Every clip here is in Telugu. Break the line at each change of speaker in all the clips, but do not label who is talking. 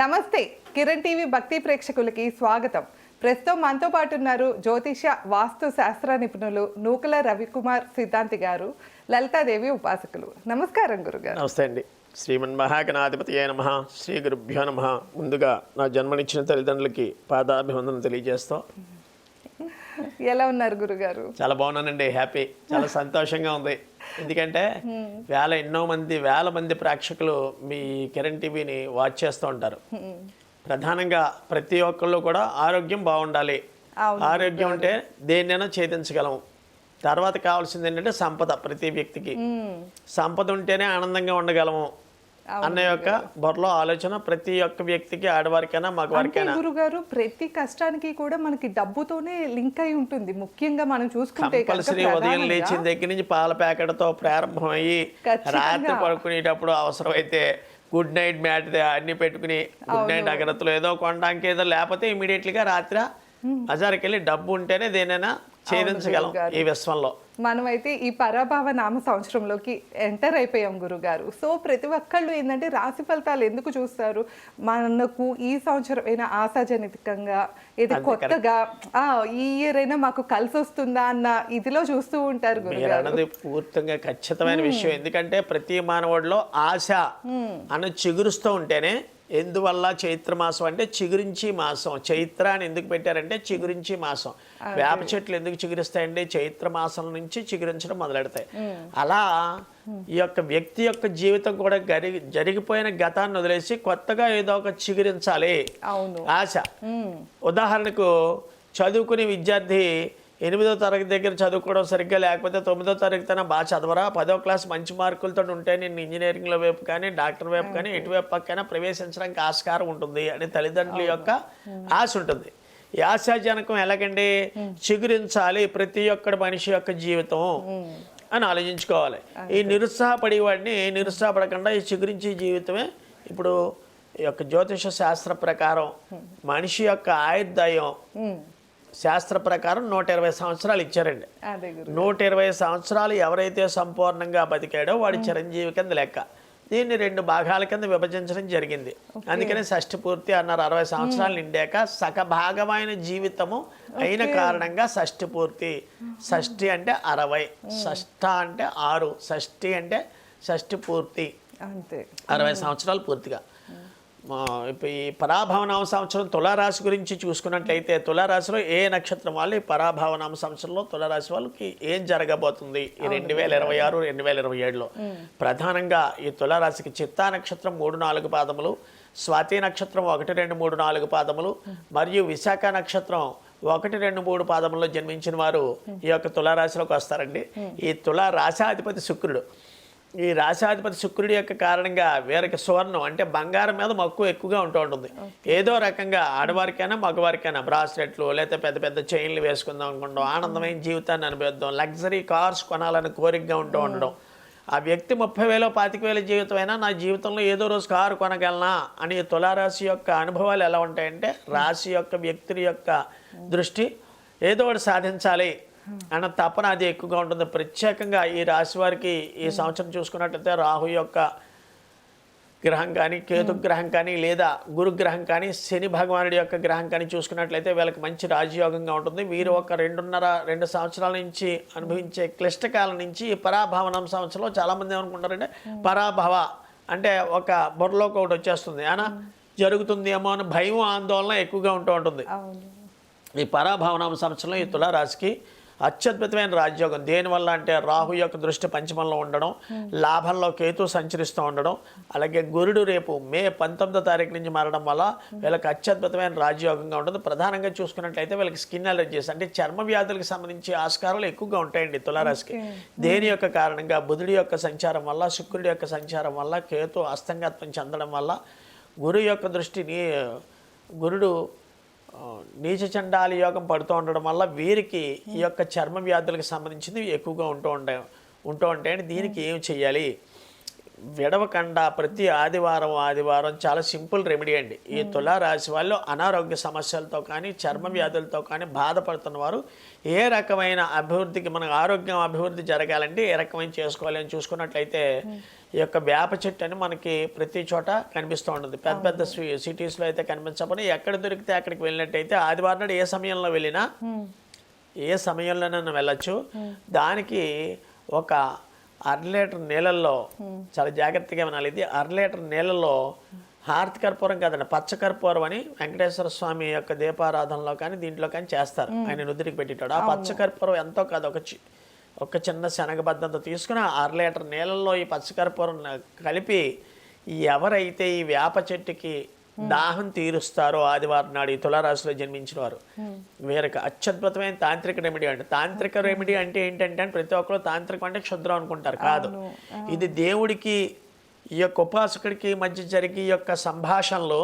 నమస్తే కిరణ్ టీవీ భక్తి ప్రేక్షకులకి స్వాగతం. ప్రస్తుతం మనతో పాటు ఉన్నారు జ్యోతిష వాస్తు శాస్త్ర నిపుణులు నూకల రవికుమార్ సిద్ధాంతి గారు, లలితాదేవి ఉపాసకులు. నమస్కారం గురుగారు.
నమస్తే అండి. శ్రీమన్ మహాగణాధిపతియే నమః. శ్రీ గురుభ్యో నమః. ముందుగా నా జన్మనిచ్చిన తల్లిదండ్రులకి పాదాభివందనం తెలియజేస్తాం.
ఎలా ఉన్నారు గురుగారు?
చాలా బాగున్నానండి. హ్యాపీ, చాలా సంతోషంగా ఉంది. ఎందుకంటే వేల మంది ప్రేక్షకులు మీ కిరణ్ టీవీని వాచ్ చేస్తూ ఉంటారు. ప్రధానంగా ప్రతి ఒక్కళ్ళు కూడా ఆరోగ్యం బాగుండాలి. ఆరోగ్యం అంటే దేన్నైనా ఛేదించగలం. తర్వాత కావాల్సింది ఏంటంటే సంపద. ప్రతి వ్యక్తికి సంపద ఉంటేనే ఆనందంగా ఉండగలము అన్న యొక్క బొరలో ఆలోచన ప్రతి ఒక్క వ్యక్తికి, ఆడవారికైనా మగవారికైనా.
గురుగారు, ప్రతి కష్టానికి కూడా మనకి డబ్బుతోనే లింక్ అయి ఉంటుంది. ముఖ్యంగా మనం చూసుకుంటే
కంపల్సరీ ఉదయం లేచిన దగ్గర నుంచి పాల ప్యాకెట్తో ప్రారంభమయ్యి రాత్రి పడుకునేటప్పుడు అవసరమైతే గుడ్ నైట్ మ్యాట్ అన్ని పెట్టుకుని గుడ్ నైట్ అగరత్తులు ఏదో కొనడానికి ఏదో, లేకపోతే ఇమీడియట్లీగా రాత్రి బజార్కి వెళ్ళి డబ్బు ఉంటేనే దేనైనా ఛేదించగలం ఈ విశ్వంలో.
మనమైతే ఈ పరాభవ నామ సంవత్సరంలోకి ఎంటర్ అయిపోయాం గురుగారు. సో ప్రతి ఒక్కళ్ళు ఏంటంటే రాశి ఫలితాలు ఎందుకు చూస్తారు? మనకు ఈ సంవత్సరం అయినా ఆశాజనకంగా, ఇది కొత్తగా ఈ ఇయర్ అయినా మాకు కలిసి వస్తుందా అన్న ఇదిలో చూస్తూ ఉంటారు గురుగారు.
అన్నది పూర్తిగా ఖచ్చితమైన విషయం. ఎందుకంటే ప్రతి మానవుడిలో ఆశ అన్న చిగురుస్తూ ఉంటేనే. ఎందువల్ల చైత్రమాసం అంటే చిగురించి మాసం. చైత్ర అని ఎందుకు పెట్టారంటే చిగురించి మాసం. వేప చెట్లు ఎందుకు చిగురిస్తాయంటే చైత్ర మాసం నుంచి చిగురించడం మొదలెడతాయి. అలా ఈ యొక్క వ్యక్తి యొక్క జీవితం కూడా జరిగిపోయిన గతాన్ని వదిలేసి కొత్తగా ఏదో ఒక చిగురించాలి ఆశ. ఉదాహరణకు చదువుకునే విద్యార్థి 8వ తరగతి దగ్గర చదువుకోవడం సరిగ్గా లేకపోతే 9వ తరగతి అయినా బాగా చదవరా, 10వ క్లాస్ మంచి మార్కులతో ఉంటే నేను ఇంజనీరింగ్ల వైపు కానీ డాక్టర్ వైపు కానీ ఎటువైపు పక్కైనా ప్రవేశించడానికి ఆస్కారం ఉంటుంది అని తల్లిదండ్రుల యొక్క ఆశ ఉంటుంది. ఈ ఆశాజనకం ఎలాగండి? చిగురించాలి ప్రతి ఒక్కడి మనిషి యొక్క జీవితం అని ఆలోచించుకోవాలి. ఈ నిరుత్సాహపడేవాడిని నిరుత్సాహపడకుండా ఈ చిగురించి జీవితమే. ఇప్పుడు ఈ యొక్క జ్యోతిష శాస్త్ర ప్రకారం మనిషి యొక్క ఆయుర్దాయం శాస్త్ర ప్రకారం 120 సంవత్సరాలు ఇచ్చారండి. 120 సంవత్సరాలు ఎవరైతే సంపూర్ణంగా బతికాడో వాడి చిరంజీవి కింద లెక్క. దీన్ని 2 భాగాల కింద విభజించడం జరిగింది. అందుకనే షష్ఠి పూర్తి అన్నారు. 60 సంవత్సరాలు నిండాక సగభాగమైన జీవితము అయిన కారణంగా షష్ఠి పూర్తి. షష్ఠి అంటే 60, షష్ఠ అంటే 6, షష్ఠి అంటే షష్ఠి పూర్తి, 60 సంవత్సరాలు పూర్తిగా. ఇప్పుడు ఈ పరాభవనామ సంవత్సరం తులారాశి గురించి చూసుకున్నట్లయితే తులారాశిలో ఏ నక్షత్రం వాళ్ళు ఈ పరాభవనామ సంవత్సరంలో తులారాశి వాళ్ళకి ఏం జరగబోతుంది ఈ 2026, 2027లో? ప్రధానంగా ఈ తులారాశికి చిత్తా నక్షత్రం 3-4 పాదములు, స్వాతి నక్షత్రం 1, 2, 3, 4 పాదములు మరియు విశాఖ నక్షత్రం 1, 2, 3 పాదముల్లో జన్మించిన వారు ఈ యొక్క తులారాశిలోకి వస్తారండి. ఈ తులారాశాధిపతి శుక్రుడు. ఈ రాశాధిపతి శుక్రుడి యొక్క కారణంగా వీరికి సువర్ణం అంటే బంగారం మీద మక్కువ ఎక్కువగా ఉంటూ ఉంటుంది. ఏదో రకంగా ఆడవారికైనా మగవారికైనా బ్రాస్లెట్లు లేకపోతే పెద్ద పెద్ద చైన్లు వేసుకుందాం అనుకుంటాం, ఆనందమైన జీవితాన్ని అనుభవిద్దాం, లగ్జరీ కార్స్ కొనాలని కోరికగా ఉంటూ ఉండడం. ఆ వ్యక్తి 30,000, 25,000 జీవితం అయినా నా జీవితంలో ఏదో రోజు కారు కొనగలనా అని తులారాశి యొక్క అనుభవాలు ఎలా ఉంటాయంటే, రాశి యొక్క వ్యక్తి యొక్క దృష్టి ఏదో ఒకటి సాధించాలి అన్న తపన అది ఎక్కువగా ఉంటుంది. ప్రత్యేకంగా ఈ రాశి వారికి ఈ సంవత్సరం చూసుకున్నట్లయితే రాహు యొక్క గ్రహం కానీ, కేతు గ్రహం కానీ, లేదా గురుగ్రహం కానీ, శని భగవానుడి యొక్క గ్రహం కానీ చూసుకున్నట్లయితే వీళ్ళకి మంచి రాజయోగంగా ఉంటుంది. వీరు ఒక 2 సంవత్సరాల నుంచి అనుభవించే క్లిష్టకాలం నుంచి ఈ పరాభవనం సంవత్సరంలో చాలామంది ఏమనుకుంటారంటే పరాభవ అంటే ఒక బుర్రలోకి ఒకటి వచ్చేస్తుంది, అయినా జరుగుతుంది ఏమో అని భయం, ఆందోళన ఎక్కువగా ఉంటూ ఉంటుంది. ఈ పరాభవనామ సంవత్సరంలో ఈ తులారాశికి అత్యద్భుతమైన రాజయోగం. దేనివల్ల అంటే రాహు యొక్క దృష్టి పంచమంలో ఉండడం, లాభంలో కేతు సంచరిస్తూ ఉండడం, అలాగే గురుడు రేపు మే 19వ తారీఖు నుంచి మారడం వల్ల వీళ్ళకి అత్యద్భుతమైన రాజయోగంగా ఉంటుంది. ప్రధానంగా చూసుకున్నట్లయితే వీళ్ళకి స్కిన్ అలర్జీస్ అంటే చర్మ వ్యాధులకు సంబంధించి ఆస్కారాలు ఎక్కువగా ఉంటాయండి తులారాశికి. దేని యొక్క కారణంగా బుధుడి యొక్క సంచారం వల్ల, శుక్రుడి యొక్క సంచారం వల్ల, కేతు అస్తంగత్వం చెందడం వల్ల, గురు యొక్క దృష్టిని గురుడు నీచ చండాలి యోగం పడుతూ ఉండడం వల్ల వీరికి ఈ యొక్క చర్మ వ్యాధులకు సంబంధించింది ఎక్కువగా ఉంటూ ఉంటాయి. దీనికి ఏం చేయాలి? విడవకుండా ప్రతి ఆదివారం చాలా సింపుల్ రెమెడీ అండి. ఈ తులారాశి వాళ్ళు అనారోగ్య సమస్యలతో కానీ చర్మ వ్యాధులతో కానీ బాధపడుతున్న వారు ఏ రకమైన అభివృద్ధికి మన ఆరోగ్యం అభివృద్ధి జరగాలంటే ఏ రకమైన చేసుకోవాలి అని చూసుకున్నట్లయితే ఈ యొక్క వేప చెట్టు అని మనకి ప్రతి చోట కనిపిస్తూ ఉంటుంది. పెద్ద పెద్ద సిటీస్లో అయితే కనిపించకపోయినా ఎక్కడ దొరికితే అక్కడికి వెళ్ళినట్టయితే ఆదివారం నాడు ఏ సమయంలో వెళ్ళినా ఏ సమయంలోనైనా వెళ్ళచ్చు. దానికి ఒక 1/2 లీటర్ నీళ్ళల్లో చాలా జాగ్రత్తగా వినాలి. ఇది 1/2 లీటర్ నీళ్ళల్లో హారతి కర్పూరం కాదండి, పచ్చకర్పూరం అని వెంకటేశ్వర స్వామి యొక్క దీపారాధనలో కానీ దీంట్లో కానీ చేస్తారు. ఆయన నుదురికి పెట్టేటాడు. ఆ పచ్చకర్పూరం ఎంతో కాదు, ఒక చిన్న శనగబద్దంతో తీసుకుని 1/2 లీటర్ నీళ్ళల్లో ఈ పచ్చకర్పూరం కలిపి ఎవరైతే ఈ వేప చెట్టుకి దాహం తీరుస్తారో ఆదివారం నాడు ఈ తులారాశిలో జన్మించిన వారు వీరికి అత్యద్భుతమైన తాంత్రిక రెమెడీ అంటే. తాంత్రిక రెమెడీ అంటే ఏంటంటే ప్రతి ఒక్కరు తాంత్రికం అంటే క్షుద్రం అనుకుంటారు. కాదు, ఇది దేవుడికి ఈ యొక్క ఉపాసకుడికి మధ్య జరిగి ఈ యొక్క సంభాషణలో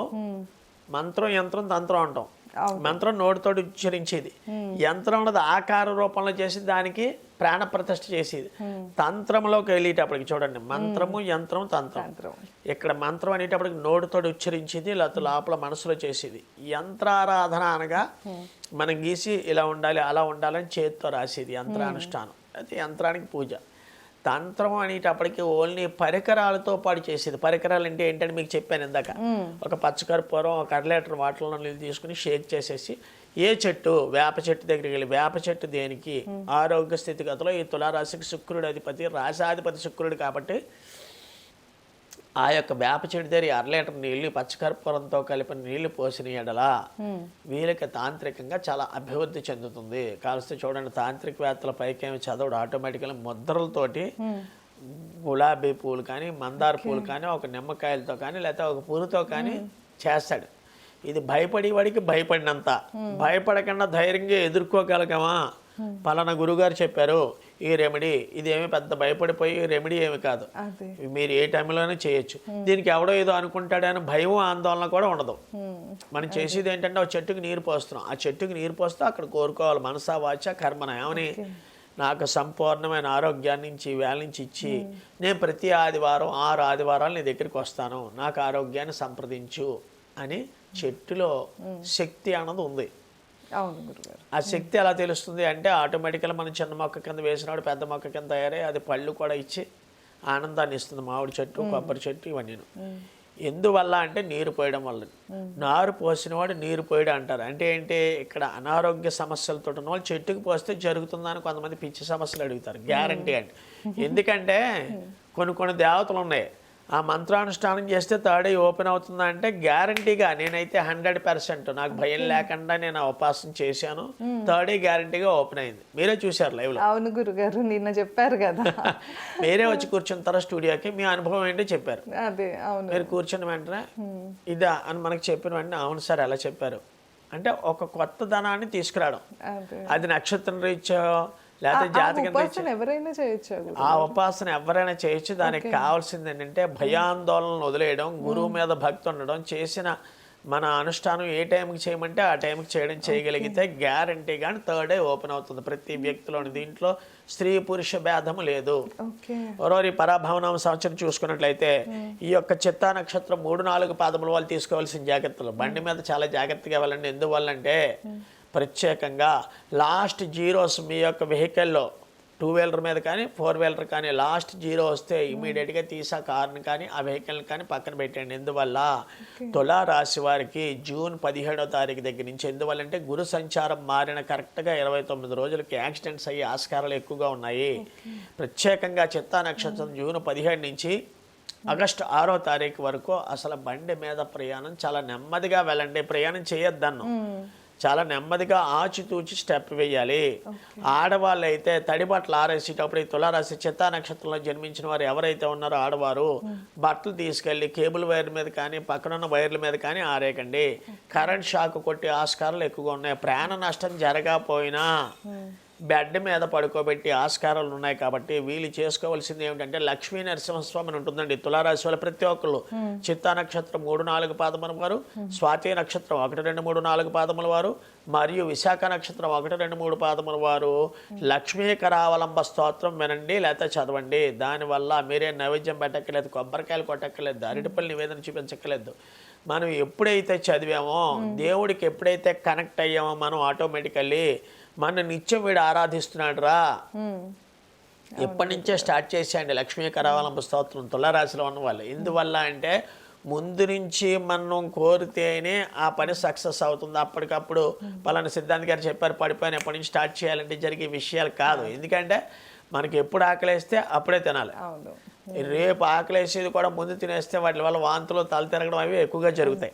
మంత్రం యంత్రం తంత్రం అంటాం. మంత్రం నోటితోటి ఉచ్చరించేది, యంత్రం ఉన్నది ఆకార రూపంలో చేసి దానికి ప్రాణ ప్రతిష్ఠ చేసేది. తంత్రంలోకి వెళ్ళేటప్పటికి చూడండి, మంత్రము యంత్రం తంత్రం. ఇక్కడ మంత్రం అనేటప్పటికి నోటితోటి ఉచ్చరించేది, లేకపోతే లోపల మనసులో చేసేది. యంత్రారాధన అనగా మనం గీసి ఇలా ఉండాలి అలా ఉండాలని చేతితో రాసేది యంత్రానుష్ఠానం. అది యంత్రానికి పూజ. తంత్రం అనేటప్పటికి ఓన్లీ పరికరాలతో పాటు చేసేది. పరికరాలు అంటే ఏంటంటే మీకు చెప్పాను ఇందాక, ఒక పచ్చకర్పూరం, ఒక 1/2 లీటర్ వాటర్లో నీళ్ళు తీసుకుని షేక్ చేసేసి ఏ చెట్టు, వేప చెట్టు దగ్గరికి వెళ్ళి, వేప చెట్టు దేనికి ఆరోగ్య స్థితిగతిలో ఈ తులారాశికి శుక్రుడు అధిపతి, రాశాధిపతి శుక్రుడు కాబట్టి ఆ యొక్క వేప చెట్టు దగ్గర 1/2 లీటర్ నీళ్ళు పచ్చకర్పూరంతో కలిపిన నీళ్లు పోసిన ఎడల వీళ్ళకి తాంత్రికంగా చాలా అభివృద్ధి చెందుతుంది. కాల్స్తే చూడండి, తాంత్రికవేత్తల పైకేమి చదవడు, ఆటోమేటిక్గా ముద్రలతోటి గులాబీ పూలు కానీ మందార పూలు కానీ ఒక నిమ్మకాయలతో కానీ లేకపోతే ఒక పూలతో కానీ చేస్తాడు. ఇది భయపడేవాడికి భయపడినంత, భయపడకుండా ధైర్యంగా ఎదుర్కోగలగమా? పలానా గురుగారు చెప్పారు ఈ రెమెడీ, ఇదేమి పెద్ద భయపడిపోయి రెమెడీ ఏమి కాదు, మీరు ఏ టైంలోనే చేయొచ్చు, దీనికి ఎవడో ఏదో అనుకుంటాడని భయం ఆందోళన కూడా ఉండదు. మనం చేసేది ఏంటంటే ఒక చెట్టుకి నీరు పోస్తున్నాం, ఆ చెట్టుకి నీరు పోస్తూ అక్కడ కోరుకోవాలి మనసా వాచ కర్మన. ఏమని, నాకు సంపూర్ణమైన ఆరోగ్యాన్ని నుంచి వేళ నుంచి ఇచ్చి నేను ప్రతి ఆదివారం 6 ఆదివారాలు నీ దగ్గరికి వస్తాను, నాకు ఆరోగ్యాన్ని సంప్రదించు అని చెట్టులో శక్తి అన్నది ఉంది. ఆ శక్తి ఎలా తెలుస్తుంది అంటే ఆటోమేటిక్గా మనం చిన్న మొక్క కింద వేసినప్పుడు పెద్ద మొక్క కింద తయారై అది పళ్ళు కూడా ఇచ్చి ఆనందాన్ని ఇస్తుంది. మామిడి చెట్టు, కొబ్బరి చెట్టు ఇవన్నీ. ఎందువల్ల అంటే నీరు పోయడం వల్ల. నారు పోసినవాడు నీరు పోయడం అంటారు. అంటే ఏంటి, ఇక్కడ అనారోగ్య సమస్యలతో ఉన్న వాళ్ళు చెట్టుకు పోస్తే జరుగుతుందని కొంతమంది పిచ్చి సమస్యలు అడుగుతారు. గ్యారంటీ అంటే ఎందుకంటే కొన్ని దేవతలు ఉన్నాయి, ఆ మంత్రానుష్ఠానం చేస్తే థర్డ్ ఐ ఓపెన్ అవుతుందా అంటే గ్యారంటీగా నేనైతే 100% నాకు భయం లేకుండా నేను ఉపాసన చేశాను, థర్డ్ ఐ గ్యారంటీగా ఓపెన్ అయింది. మీరే చూశారు లైవ్ లో.
అవును గురుగారు, నిన్న చెప్పారు కదా.
మీరే వచ్చి కూర్చుంటారా స్టూడియోకి, మీ అనుభవం ఏంటో చెప్పారు.
అదే అవును,
మీరు కూర్చున్న వెంటనే ఇదా అని మనకు చెప్పిన వెంటనే అవును సార్ ఎలా చెప్పారు అంటే ఒక కొత్త ధనాన్ని తీసుకురావడం. అది నక్షత్రం రీత్యా లేకపోతే జాతకం
ఎవరైనా చేయొచ్చు,
ఆ ఉపాసన ఎవరైనా చేయొచ్చు. దానికి కావాల్సింది ఏంటంటే భయాందోళనలు వదిలేయడం, గురువు మీద భక్తి ఉండడం, చేసిన మన అనుష్ఠానం ఏ టైంకి చేయమంటే ఆ టైంకి చేయగలిగితే గ్యారంటీగా థర్డ్ ఐ ఓపెన్ అవుతుంది ప్రతి వ్యక్తిలోని. దీంట్లో స్త్రీ పురుష భేదము లేదు. ఈ పరాభవనామ సంవత్సరం చూసుకున్నట్లయితే ఈ యొక్క చిత్తా నక్షత్రం 3-4 పాదముల వాళ్ళు తీసుకోవాల్సిన జాగ్రత్తలు. బండి మీద చాలా జాగ్రత్తగా వెళ్ళండి. ఎందువల్లంటే ప్రత్యేకంగా లాస్ట్ జీరోస్ మీ యొక్క వెహికల్లో 2-వీలర్ మీద కానీ 4-వీలర్ కానీ లాస్ట్ జీరో వస్తే ఇమీడియట్గా తీసా కార్ని కానీ ఆ వెహికల్ని కానీ పక్కన పెట్టండి. ఎందువల్ల తులారాశి వారికి జూన్ 17వ తారీఖు దగ్గర నుంచి, ఎందువల్లంటే గురు సంచారం మారిన కరెక్ట్గా 29 రోజులకి యాక్సిడెంట్స్ అయ్యే ఆస్కారాలు ఎక్కువగా ఉన్నాయి. ప్రత్యేకంగా చిత్తా నక్షత్రం జూన్ 17 నుంచి ఆగస్టు 6వ తారీఖు వరకు అసలు బండి మీద ప్రయాణం చాలా నెమ్మదిగా వెళ్ళండి. ప్రయాణం చేయొద్దన్ను, చాలా నెమ్మదిగా ఆచితూచి స్టెప్ వేయాలి. ఆడవాళ్ళు అయితే తడి బట్టలు ఆరేసేటప్పుడు ఈ తులారాశి చిత్తా నక్షత్రంలో జన్మించిన వారు ఎవరైతే ఉన్నారో ఆడవారు బట్టలు తీసుకెళ్ళి కేబుల్ వైర్ మీద కానీ పక్కనున్న వైర్ల మీద కానీ ఆరేయకండి. కరెంట్ షాక్ కొట్టే ఆస్కారాలు ఎక్కువగా ఉన్నాయి. ప్రాణ నష్టం జరగకపోయినా బెడ్ మీద పడుకోబెట్టి ఆస్కారాలు ఉన్నాయి కాబట్టి వీళ్ళు చేసుకోవాల్సింది ఏమిటంటే లక్ష్మీ నరసింహస్వామి అని ఉంటుందండి. తులారాశి వాళ్ళ ప్రతి ఒక్కళ్ళు చిత్తా నక్షత్రం 3-4 పాదముల వారు, స్వాతి నక్షత్రం 1-2-3-4 పాదముల వారు మరియు విశాఖ నక్షత్రం 1-2-3 పాదముల వారు లక్ష్మీకరావలంబ స్తోత్రం వినండి లేకపోతే చదవండి. దానివల్ల మీరే నైవేద్యం పెట్టక్కర్లేదు, కొబ్బరికాయలు కొట్టక్కర్లేదు, అరటిపల్లి నివేదన చూపించక్కర్లేదు. మనం ఎప్పుడైతే చదివామో దేవుడికి ఎప్పుడైతే కనెక్ట్ అయ్యామో మనం ఆటోమేటికల్లీ మన నిత్యం వీడు ఆరాధిస్తున్నాడు రా. ఎప్పటి నుంచే స్టార్ట్ చేసేయండి లక్ష్మీకరావలంబ స్తోత్రం తులారాశిలో ఉన్న వాళ్ళు. ఎందువల్ల అంటే ముందు నుంచి మనం కోరితేనే ఆ పని సక్సెస్ అవుతుంది. అప్పటికప్పుడు పలానా సిద్ధాంత్ గారు చెప్పారు పడిపోయిన ఎప్పటి నుంచి స్టార్ట్ చేయాలంటే జరిగే విషయాలు కాదు. ఎందుకంటే మనకి ఎప్పుడు ఆకలేస్తే అప్పుడే తినాలి. రేపు ఆకలేసేది కూడా ముందు తినేస్తే వాటి వల్ల వాంతులు తల తిరగడం అవి ఎక్కువగా జరుగుతాయి.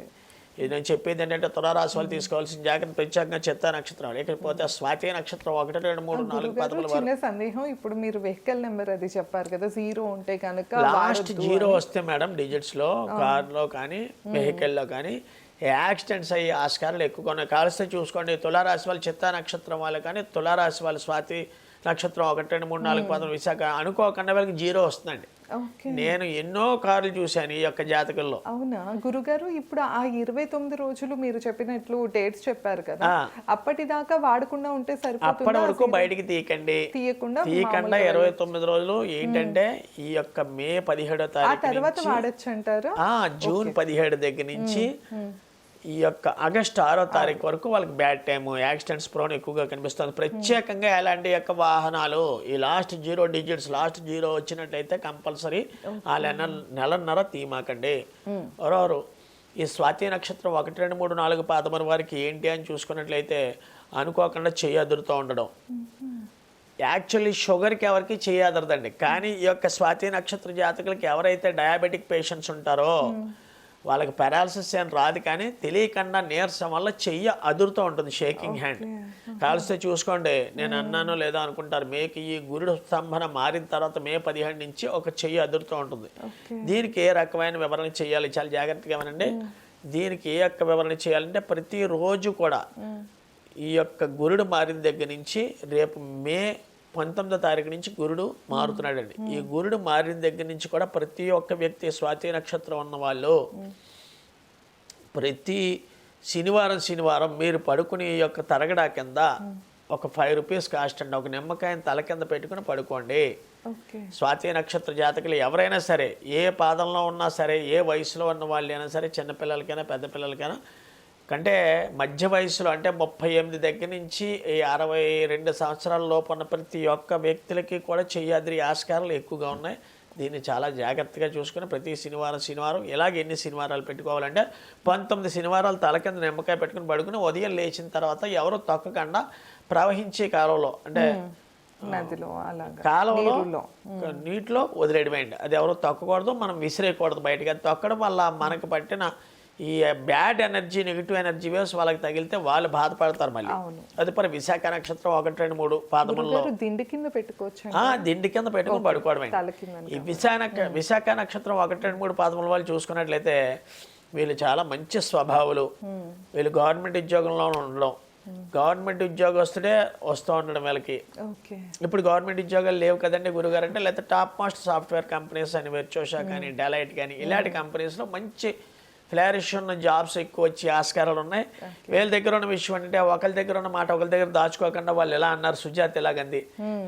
ఇది నేను చెప్పేది ఏంటంటే తులారాశి వాళ్ళు తీసుకోవాల్సిన జాగ్రత్త ప్రత్యేకంగా చిత్తా నక్షత్రం, లేకపోతే స్వాతి నక్షత్రం 1-2-3-4 పాదముల వారు.
చిన్న సందేహం, ఇప్పుడు మీరు వెహికల్ నెంబర్ అది చెప్పారు కదా, 0 ఉంటే కనుక
లాస్ట్ 0 వస్తే మేడం డిజిట్స్ లో కార్లో కానీ వెహికల్లో కానీ యాక్సిడెంట్స్ అయ్యే ఆస్కారాలు ఎక్కువగా ఉన్నాయి. కాల్స్తే చూసుకోండి తులారాశి వాళ్ళు చిత్తా నక్షత్రం వాళ్ళు కానీ తులారాశి వాళ్ళు స్వాతి నక్షత్రం 1-2-3-4 పాదం విశాఖ అనుకోకుండా వాళ్ళకి 0 వస్తుందండి. నేను ఎన్నో కార్లు చూశాను ఈ యొక్క జాతకంలో.
అవునా గురుగారు, ఇప్పుడు ఆ 29 రోజులు మీరు చెప్పినట్లు డేట్స్ చెప్పారు కదా, అప్పటిదాకా వాడకుండా ఉంటే సరిపోతుందా?
అప్పటి వరకు బయటికి తీయకుండా 29 రోజులు ఏంటంటే ఈ యొక్క మే 17వ తారీఖు
తర్వాత వాడచ్చు అంటారు.
జూన్ 17 దగ్గర నుంచి ఈ యొక్క ఆగస్టు 6వ తారీఖు వరకు వాళ్ళకి బ్యాడ్ టైము, యాక్సిడెంట్స్ ప్రోన్ ఎక్కువగా కనిపిస్తుంది. ప్రత్యేకంగా ఎలాంటి యొక్క వాహనాలు ఈ లాస్ట్ 0 డిజిట్స్ లాస్ట్ 0 వచ్చినట్లయితే కంపల్సరీ ఆ నెలన్నర తీమాకండి. ఎవరెవరు ఈ స్వాతి నక్షత్రం 1-2-3-4 పాదముల వారికి ఏంటి అని చూసుకున్నట్లయితే అనుకోకుండా చెయ్యి అదురుతూ ఉండడం. యాక్చువల్లీ షుగర్కి ఎవరికి చెయ్యి అదరదండి, కానీ ఈ యొక్క స్వాతి నక్షత్ర జాతకులకి ఎవరైతే డయాబెటిక్ పేషెంట్స్ ఉంటారో వాళ్ళకి పెరాలసిస్ ఏం రాదు, కానీ తెలియకుండా నీరసం వల్ల చెయ్యి అదురుతూ ఉంటుంది, షేకింగ్ హ్యాండ్. కాల్స్తే చూసుకోండి, నేను అన్నానో లేదో అనుకుంటారు. మేకి ఈ గురుడు స్తంభన మారిన తర్వాత మే 17 నుంచి ఒక చెయ్యి అదురుతూ ఉంటుంది. దీనికి ఏ రకమైన వివరణ చేయాలి చాలా జాగ్రత్తగా వినండి. దీనికి ఏ యొక్క వివరణ చేయాలంటే ప్రతిరోజు కూడా ఈ యొక్క గురుడు మారిన దగ్గర నుంచి రేపు మే 19వ తారీఖు నుంచి గురుడు మారుతున్నాడండి. ఈ గురుడు మారిన దగ్గర నుంచి కూడా ప్రతి ఒక్క వ్యక్తి స్వాతి నక్షత్రం ఉన్న వాళ్ళు ప్రతి శనివారం మీరు పడుకుని ఈ యొక్క తరగడా కింద ఒక 5 రూపీస్ కాస్ట్ అండి, ఒక నిమ్మకాయని తల కింద పెట్టుకుని పడుకోండి. స్వాతి నక్షత్ర జాతకులు ఎవరైనా సరే ఏ పాదంలో ఉన్నా సరే ఏ వయసులో ఉన్న వాళ్ళైనా సరే చిన్నపిల్లలకైనా పెద్ద పిల్లలకైనా కంటే మధ్య వయసులో అంటే 38 దగ్గర నుంచి 62 సంవత్సరాల లోపు ఉన్న ప్రతి ఒక్క వ్యక్తులకి కూడా చెయ్యాద్రి ఆస్కారాలు ఎక్కువగా ఉన్నాయి. దీన్ని చాలా జాగ్రత్తగా చూసుకుని ప్రతి శనివారం ఇలాగ ఎన్ని శనివారాలు పెట్టుకోవాలంటే 19 శనివారాలు తల కింద నిమ్మకాయ పెట్టుకుని పడుకుని ఉదయం లేచిన తర్వాత ఎవరు తొక్కకుండా ప్రవహించే కాలంలో అంటే కాలంలో నీటిలో వదిలేయడమేండి. అది ఎవరు తొక్కకూడదు, మనం విసిరేయకూడదు బయటకి. అది తొక్కడం వల్ల మనకు పట్టిన ఈ bad energy negative energy waves వాళ్ళకి తగిలితే వాళ్ళు బాధపడతారు. మళ్ళీ అది మరి విశాఖ నక్షత్రం 1-2-3 పాదముల్లో
దిండి కింద పెట్టుకోవచ్చు,
దిండి కింద పెట్టుకుని పడుకోవడమే. ఈ విశాఖ నక్షత్రం 1-2-3 పాదముల వాళ్ళు చూసుకున్నట్లయితే వీళ్ళు చాలా మంచి స్వభావాలు. వీళ్ళు గవర్నమెంట్ ఉద్యోగంలో ఉండడం, గవర్నమెంట్ ఉద్యోగస్తుడే వస్తూ ఉండడం వీళ్ళకి. ఇప్పుడు గవర్నమెంట్ ఉద్యోగాలు లేవు కదండి గురుగారు అంటే, లేకపోతే టాప్ మోస్ట్ సాఫ్ట్వేర్ కంపెనీస్ అని వెర్చోషా కానీ డెలైట్ కానీ ఇలాంటి కంపెనీస్లో మంచి ఫ్లారిష్ ఉన్న జాబ్స్ ఎక్కువ వచ్చే ఆస్కారాలు ఉన్నాయి. వీళ్ళ దగ్గర ఉన్న విషయం అంటే ఒకరి దగ్గర ఉన్న మాట ఒకరి దగ్గర దాచుకోకుండా వాళ్ళు ఎలా అన్నారు, సుజాత ఇలాగంది,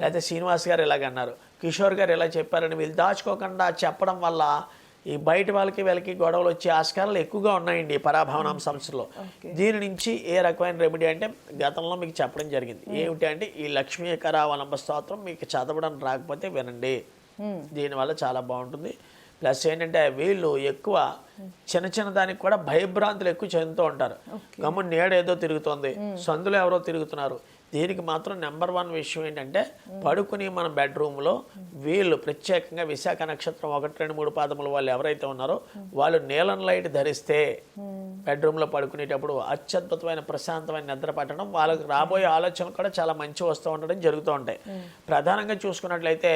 లేకపోతే శ్రీనివాస్ గారు ఇలాగన్నారు, కిషోర్ గారు ఇలా చెప్పారని వీళ్ళు దాచుకోకుండా చెప్పడం వల్ల ఈ బయట వాళ్ళకి వీళ్ళకి గొడవలు వచ్చే ఆస్కారాలు ఎక్కువగా ఉన్నాయండి పరాభవనం సంస్థలో. దీని నుంచి ఏ రకమైన రెమెడీ అంటే గతంలో మీకు చెప్పడం జరిగింది. ఏమిటి అంటే ఈ లక్ష్మీకరావలంబ స్తోత్రం మీకు చదవడం రాకపోతే వినండి, దీనివల్ల చాలా బాగుంటుంది. ప్లస్ ఏంటంటే వీళ్ళు ఎక్కువ చిన్న దానికి కూడా భయభ్రాంతులు ఎక్కువ చెందుతూ ఉంటారు. గమ్మున నీడ ఏదో తిరుగుతోంది, సందులో ఎవరో తిరుగుతున్నారు. దీనికి మాత్రం నెంబర్ 1 విషయం ఏంటంటే పడుకుని మన బెడ్రూమ్లో వీళ్ళు ప్రత్యేకంగా విశాఖ నక్షత్రం 1-2-3 పాదముల వాళ్ళు ఎవరైతే ఉన్నారో వాళ్ళు నీలం లైట్ ధరిస్తే బెడ్రూమ్లో పడుకునేటప్పుడు అత్యద్భుతమైన ప్రశాంతమైన నిద్ర పట్టడం, వాళ్ళకి రాబోయే ఆలోచనలు కూడా చాలా మంచి వస్తూ ఉండడం జరుగుతూ ఉంటాయి. ప్రధానంగా చూసుకున్నట్లయితే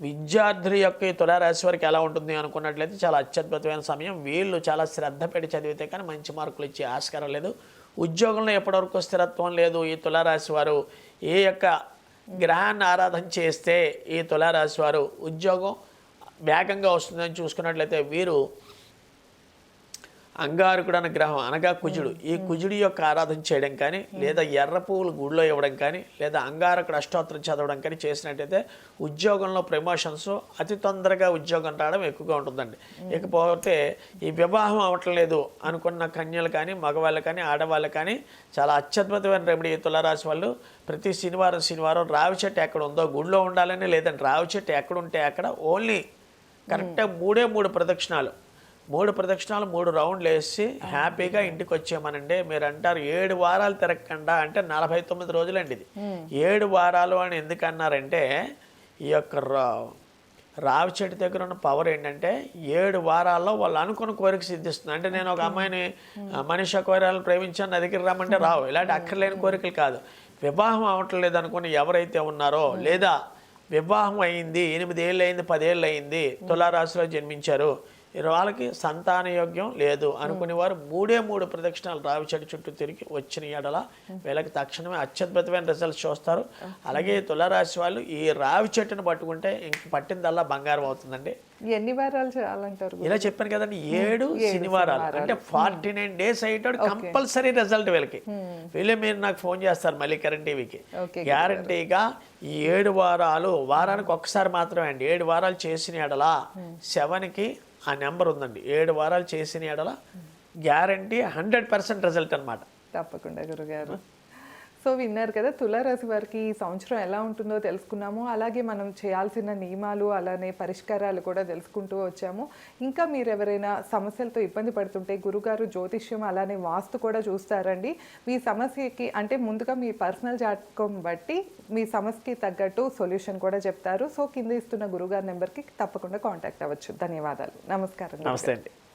విద్యార్థుల యొక్క ఈ తులారాశి వారికి ఎలా ఉంటుంది అనుకున్నట్లయితే చాలా అత్యద్భుతమైన సమయం. వీళ్ళు చాలా శ్రద్ధ పెట్టి చదివితే కానీ మంచి మార్కులు ఇచ్చే ఆస్కారం లేదు. ఉద్యోగంలో ఎప్పటివరకు స్థిరత్వం లేదు. ఈ తులారాశి వారు ఏ యొక్క గ్రహాన్ని ఆరాధన చేస్తే ఈ తులారాశి వారు ఉద్యోగం వేగంగా వస్తుందని చూసుకున్నట్లయితే వీరు అంగారకుడు అనే గ్రహం అనగా కుజుడు, ఈ కుజుడి యొక్క ఆరాధన చేయడం కానీ లేదా ఎర్ర పువ్వులు గుడిలో ఇవ్వడం కానీ లేదా అంగారకుడు అష్టోత్తరం చదవడం కానీ చేసినట్టయితే ఉద్యోగంలో ప్రమోషన్స్ అతి తొందరగా ఉద్యోగం రావడం ఎక్కువగా ఉంటుందండి. ఇకపోతే ఈ వివాహం అవ్వట్లేదు అనుకున్న కన్యలు కానీ మగవాళ్ళు కానీ ఆడవాళ్ళు కానీ చాలా అత్యద్భుతమైన రెమెడీ తులారాశి వాళ్ళు ప్రతి శనివారం రావి చెట్టు ఎక్కడ ఉందో గుడిలో ఉండాలని, లేదంటే రావి చెట్టు ఎక్కడ ఉంటే అక్కడ ఓన్లీ కరెక్ట్గా 3 ప్రదక్షిణాలు 3 రౌండ్లు వేసి హ్యాపీగా ఇంటికి వచ్చేయమనండి. మీరు అంటారు 7 వారాలు తిరగకుండా, అంటే 49 రోజులండి ఇది. 7 వారాలు అని ఎందుకు అన్నారంటే ఈ యొక్క రావి చెట్టు దగ్గర ఉన్న పవర్ ఏంటంటే 7 వారాల్లో వాళ్ళు అనుకున్న కోరిక సిద్ధిస్తుంది. అంటే నేను ఒక అమ్మాయిని మనీషా కోరికలను ప్రేమించాను, నా దగ్గర రమ్మంటే రావు. ఇలాంటి అక్కర్లేని కోరికలు కాదు. వివాహం అవ్వట్లేదు అనుకుని ఎవరైతే ఉన్నారో, లేదా వివాహం అయింది 8 ఏళ్ళు అయింది 10 ఏళ్ళు అయింది తులారాశిలో జన్మించారు, వాళ్ళకి సంతాన యోగ్యం లేదు అనుకునే వారు 3 ప్రదక్షిణాలు రావి చెట్టు చుట్టూ తిరిగి వచ్చిన ఎడల వీళ్ళకి తక్షణమే అత్యద్భుతమైన రిజల్ట్స్ చూస్తారు. అలాగే తులారాశి వాళ్ళు ఈ రావి చెట్టును పట్టుకుంటే ఇంక పట్టిందల్లా బంగారం అవుతుందండి.
ఎన్ని వారాలు చేయాలంటారు?
ఇలా చెప్పాను కదండి, 7 శనివారాలు అంటే 49 డేస్ అయ్యేటోడు కంపల్సరీ రిజల్ట్ వీళ్ళకి. వీళ్ళే మీరు నాకు ఫోన్ చేస్తారు మళ్ళీ కరెంట్ టీవీకి. గ్యారంటీగా ఈ 7 వారాలు, వారానికి ఒక్కసారి మాత్రమే అండి. 7 వారాలు చేసిన ఎడల 7కి ఆ నెంబర్ ఉందండి. 7 వారాలు చేసిన ఎడల గ్యారంటీ 100% రిజల్ట్ అనమాట.
తప్పకుండా గురుగారు. సో విన్నారు కదా, తులారాశి వారికి ఈ సంవత్సరం ఎలా ఉంటుందో తెలుసుకున్నాము. అలాగే మనం చేయాల్సిన నియమాలు అలానే పరిష్కారాలు కూడా తెలుసుకుంటూ వచ్చాము. ఇంకా మీరు ఎవరైనా సమస్యలతో ఇబ్బంది పడుతుంటే గురుగారు జ్యోతిష్యం అలానే వాస్తు కూడా చూస్తారండి. మీ సమస్యకి అంటే ముందుగా మీ పర్సనల్ జాతకం బట్టి మీ సమస్యకి తగ్గట్టు సొల్యూషన్ కూడా చెప్తారు. సో కింద ఇస్తున్న గురుగారి నెంబర్కి తప్పకుండా కాంటాక్ట్ అవ్వచ్చు. ధన్యవాదాలు. నమస్కారం.
నమస్తే అండి.